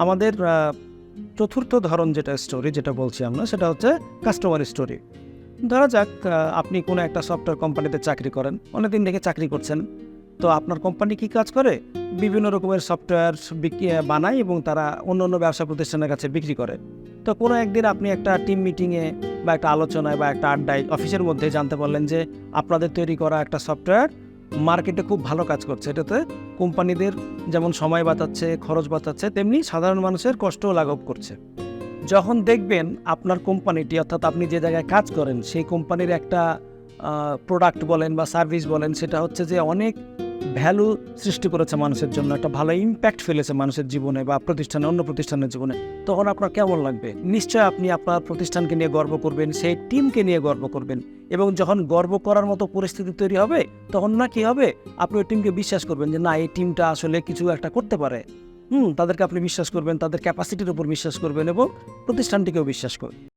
আমাদের চতুর্থ ধরন যেটা স্টোরি যেটা বলছি আমরা, সেটা হচ্ছে কাস্টমার স্টোরি। ধরা যাক আপনি কোনো একটা সফটওয়্যার কোম্পানিতে চাকরি করেন, অনেকদিন থেকে চাকরি করছেন। তো আপনার কোম্পানি কি কাজ করে? বিভিন্ন রকমের সফটওয়্যার বানায় এবং তারা অন্য অন্য ব্যবসা প্রতিষ্ঠানের কাছে বিক্রি করে। তো কোনো একদিন আপনি একটা টিম মিটিংয়ে বা একটা আলোচনায় বা একটা আড্ডায় অফিসের মধ্যে জানতে পারলেন যে আপনাদের তৈরি করা একটা সফটওয়্যার মার্কেটে খুব ভালো কাজ করছে। এটাতে কোম্পানিদের যেমন সময় বাঁচাচ্ছে, খরচ বাঁচাচ্ছে, তেমনি সাধারণ মানুষের কষ্টও লাঘব করছে। যখন দেখবেন আপনার কোম্পানিটি, অর্থাৎ আপনি যে জায়গায় কাজ করেন সেই কোম্পানির একটা প্রোডাক্ট বলেন বা সার্ভিস বলেন, সেটা হচ্ছে যে অনেক ভ্যালু সৃষ্টি করেছে মানুষের জন্য, একটা ভালো ইম্প্যাক্ট ফেলেছে মানুষের জীবনে বা প্রতিষ্ঠানে, অন্য প্রতিষ্ঠানের জীবনে, তখন আপনার কেমন লাগবে? নিশ্চয়ই আপনি আপনার প্রতিষ্ঠানকে নিয়ে গর্ব করবেন, সেই টিমকে নিয়ে গর্ব করবেন। এবং যখন গর্ব করার মতো পরিস্থিতি তৈরি হবে, তখন না কি হবে, আপনি ওই টিমকে বিশ্বাস করবেন যে না, এই টিমটা আসলে কিছু একটা করতে পারে। তাদেরকে আপনি বিশ্বাস করবেন, তাদের ক্যাপাসিটির উপর বিশ্বাস করবেন এবং প্রতিষ্ঠানটিকেও বিশ্বাস করবেন।